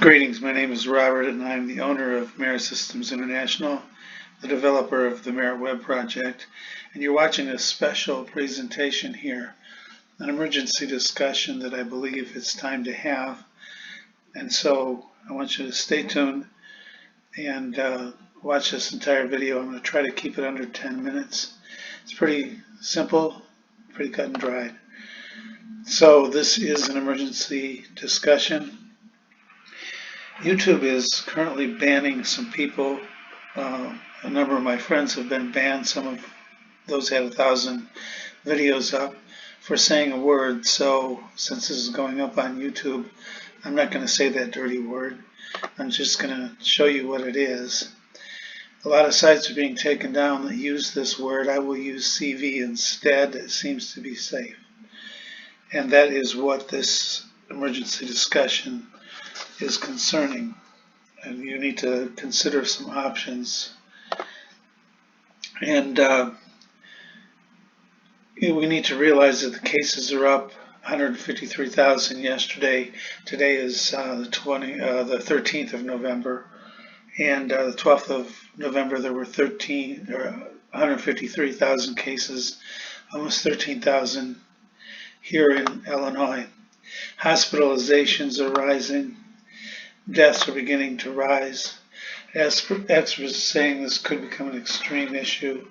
Greetings, my name is Robert and I'm the owner of Merit Systems International, the developer of the Merit Web Project, and you're watching a special presentation here, an emergency discussion that I believe it's time to have. And so I want you to stay tuned and watch this entire video. I'm going to try to keep it under 10 minutes. It's pretty simple, pretty cut and dried. So this is an emergency discussion. YouTube is currently banning some people. A number of my friends have been banned. Some of those had 1,000 videos up for saying a word. So since this is going up on YouTube, I'm not going to say that dirty word. I'm just going to show you what it is. A lot of sites are being taken down that use this word. I will use CV instead. It seems to be safe. And that is what this emergency discussion is concerning, and you need to consider some options. And we need to realize that the cases are up 153,000 yesterday. Today is the 13th of November, and the 12th of November there were 153,000 cases, almost 13,000 here in Illinois. Hospitalizations are rising. Deaths are beginning to rise. Experts are saying this could become an extreme issue.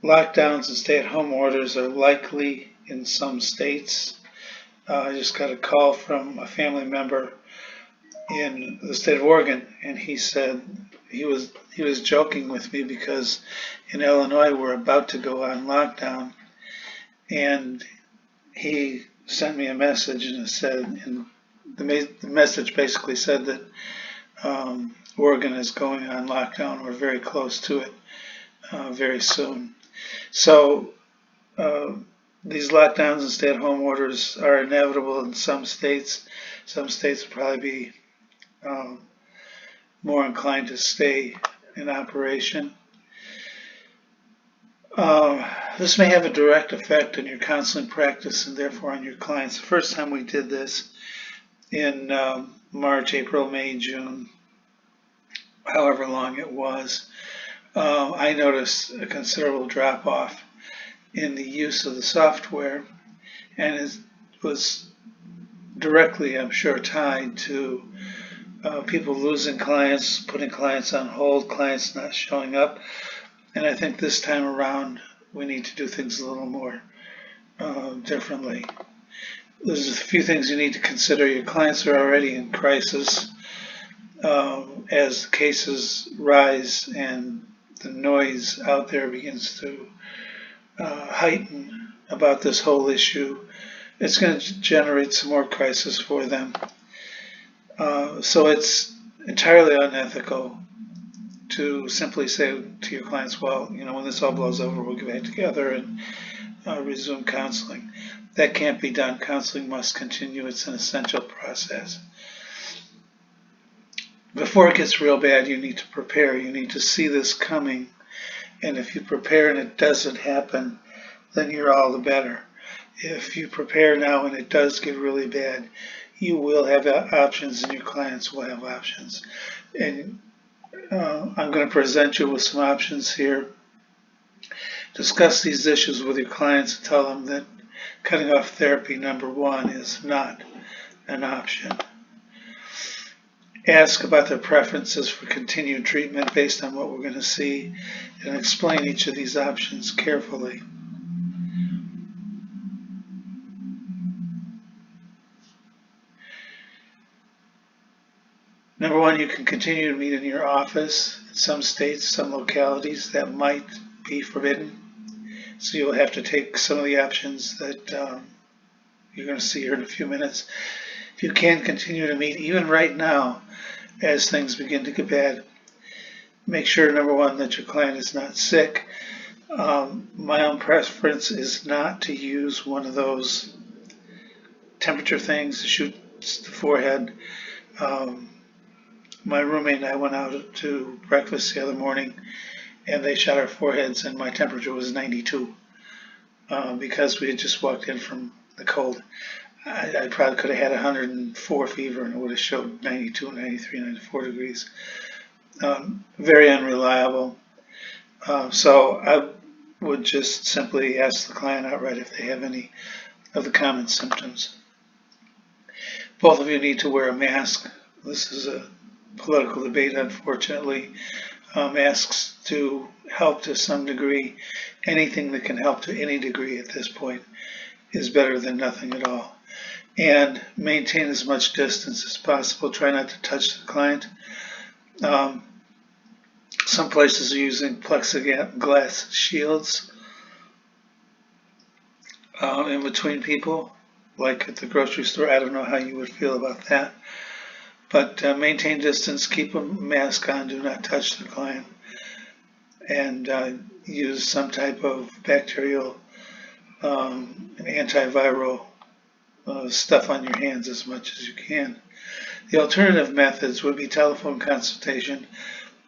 Lockdowns and stay-at-home orders are likely in some states. I just got a call from a family member in the state of Oregon, and he said he was joking with me because in Illinois we're about to go on lockdown, and he sent me a message and it said, and the message basically said that Oregon is going on lockdown or very close to it very soon. So these lockdowns and stay-at-home orders are inevitable in some states. Some states will probably be more inclined to stay in operation. This may have a direct effect on your counseling practice and therefore on your clients. The first time we did this in March, April, May, June, however long it was, I noticed a considerable drop-off in the use of the software, and it was directly, I'm sure, tied to people losing clients, putting clients on hold, clients not showing up. And I think this time around we need to do things a little more differently. There's a few things you need to consider. Your clients are already in crisis. As cases rise and the noise out there begins to heighten about this whole issue, it's going to generate some more crisis for them. So it's entirely unethical to simply say to your clients, well, when this all blows over, we'll get back together and resume counseling. That can't be done. Counseling must continue. It's an essential process. Before it gets real bad, you need to prepare. You need to see this coming. And if you prepare and it doesn't happen, then you're all the better. If you prepare now and it does get really bad, you will have options and your clients will have options. And I'm going to present you with some options here. Discuss these issues with your clients and tell them that cutting off therapy, number one, is not an option. Ask about their preferences for continued treatment based on what we're going to see, and explain each of these options carefully. Number one, you can continue to meet in your office. In some states, some localities, that might be forbidden. So you'll have to take some of the options that you're going to see here in a few minutes. If you can continue to meet, even right now, as things begin to get bad, make sure, number one, that your client is not sick. My own preference is not to use one of those temperature things that shoots the forehead. My roommate and I went out to breakfast the other morning, and they shot our foreheads, and my temperature was 92 because we had just walked in from the cold. I probably could have had 104 fever and it would have showed 92, 93, 94 degrees. Very unreliable. So I would just simply ask the client outright if they have any of the common symptoms. Both of you need to wear a mask. This is a political debate, unfortunately. Masks do help to some degree. Anything that can help to any degree at this point is better than nothing at all. And maintain as much distance as possible. Try not to touch the client. Some places are using plexiglass shields in between people, like at the grocery store. I don't know how you would feel about that. But maintain distance, keep a mask on, do not touch the client, and use some type of bacterial antiviral stuff on your hands as much as you can. The alternative methods would be telephone consultation.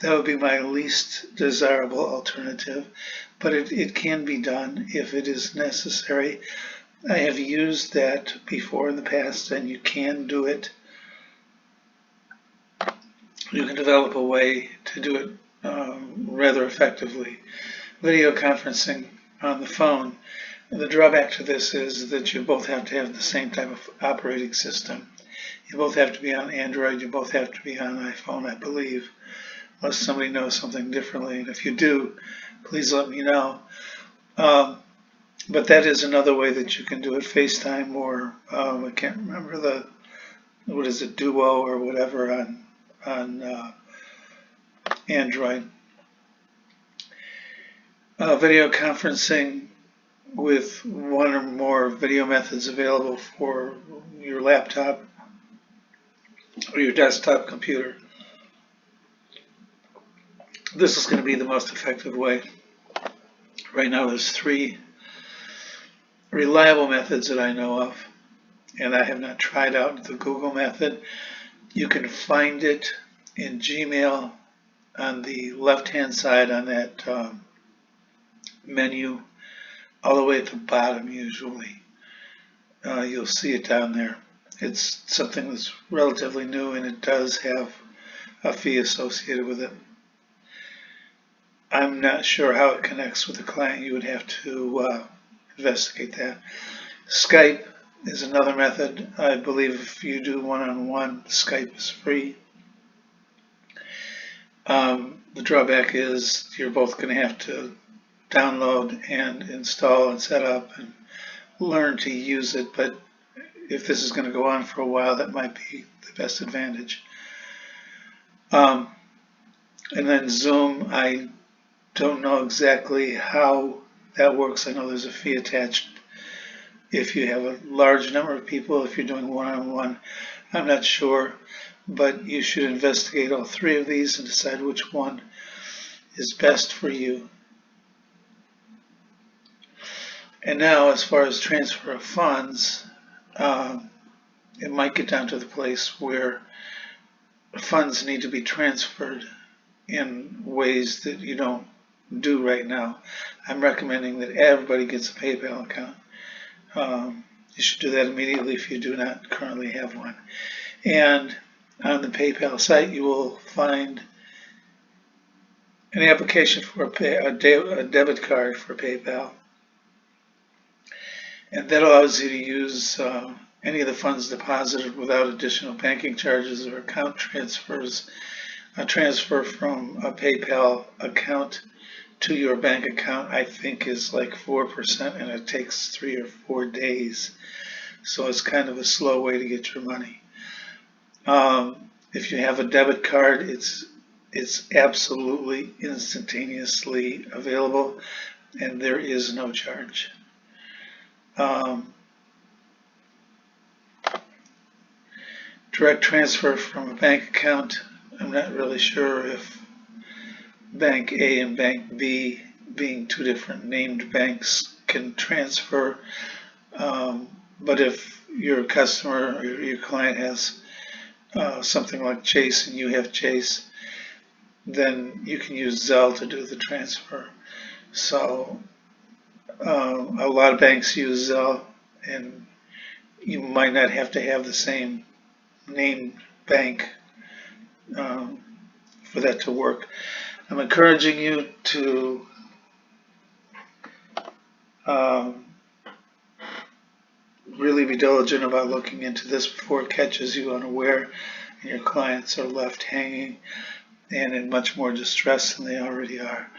That would be my least desirable alternative, but it can be done if it is necessary. I have used that before in the past, and you can do it. You can develop a way to do it rather effectively. Video conferencing on the phone. The drawback to this is that you both have to have the same type of operating system. You both have to be on Android, you both have to be on iPhone, I believe, unless somebody knows something differently. And if you do, please let me know. But that is another way that you can do it. FaceTime or I can't remember what is it, Duo or whatever on Android. Video conferencing with one or more video methods available for your laptop or your desktop computer. This is going to be the most effective way. Right now there's 3 reliable methods that I know of, and I have not tried out the Google method. You can find it in Gmail on the left-hand side on that menu, all the way at the bottom usually. You'll see it down there. It's something that's relatively new, and it does have a fee associated with it. I'm not sure how it connects with the client. You would have to investigate that. Skype is another method. I believe if you do one-on-one, Skype is free. The drawback is you're both going to have to download and install and set up and learn to use it, but if this is going to go on for a while, that might be the best advantage. And then Zoom, I don't know exactly how that works. I know there's a fee attached if you have a large number of people. If you're doing one-on-one, I'm not sure, but you should investigate all 3 of these and decide which one is best for you. And now, as far as transfer of funds, it might get down to the place where funds need to be transferred in ways that you don't do right now. I'm recommending that everybody gets a PayPal account. You should do that immediately if you do not currently have one. And on the PayPal site, you will find an application for a debit card for PayPal. And that allows you to use any of the funds deposited without additional banking charges or account transfers. A transfer from a PayPal account to your bank account, I think, is like 4%, and it takes 3 or 4 days. So it's kind of a slow way to get your money. If you have a debit card, it's absolutely instantaneously available, and there is no charge. Direct transfer from a bank account, I'm not really sure if Bank A and Bank B, being 2 different named banks, can transfer, but if your customer or your client has something like Chase and you have Chase, then you can use Zelle to do the transfer. So a lot of banks use Zelle, and you might not have to have the same name bank for that to work. I'm encouraging you to really be diligent about looking into this before it catches you unaware and your clients are left hanging and in much more distress than they already are.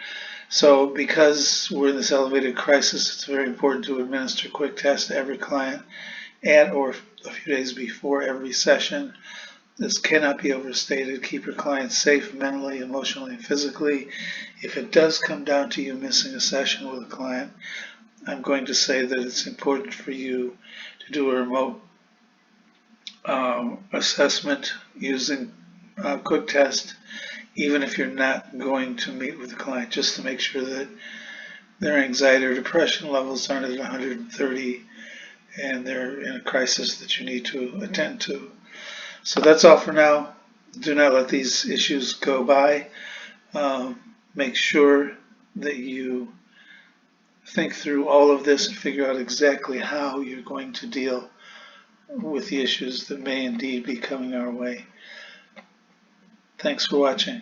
So because we're in this elevated crisis, it's very important to administer quick tests to every client at or a few days before every session. This cannot be overstated. Keep your clients safe mentally, emotionally, and physically. If it does come down to you missing a session with a client, I'm going to say that it's important for you to do a remote assessment using quick test, even if you're not going to meet with the client, just to make sure that their anxiety or depression levels aren't at 130 and they're in a crisis that you need to attend to. So that's all for now. Do not let these issues go by. Make sure that you think through all of this and figure out exactly how you're going to deal with the issues that may indeed be coming our way. Thanks for watching.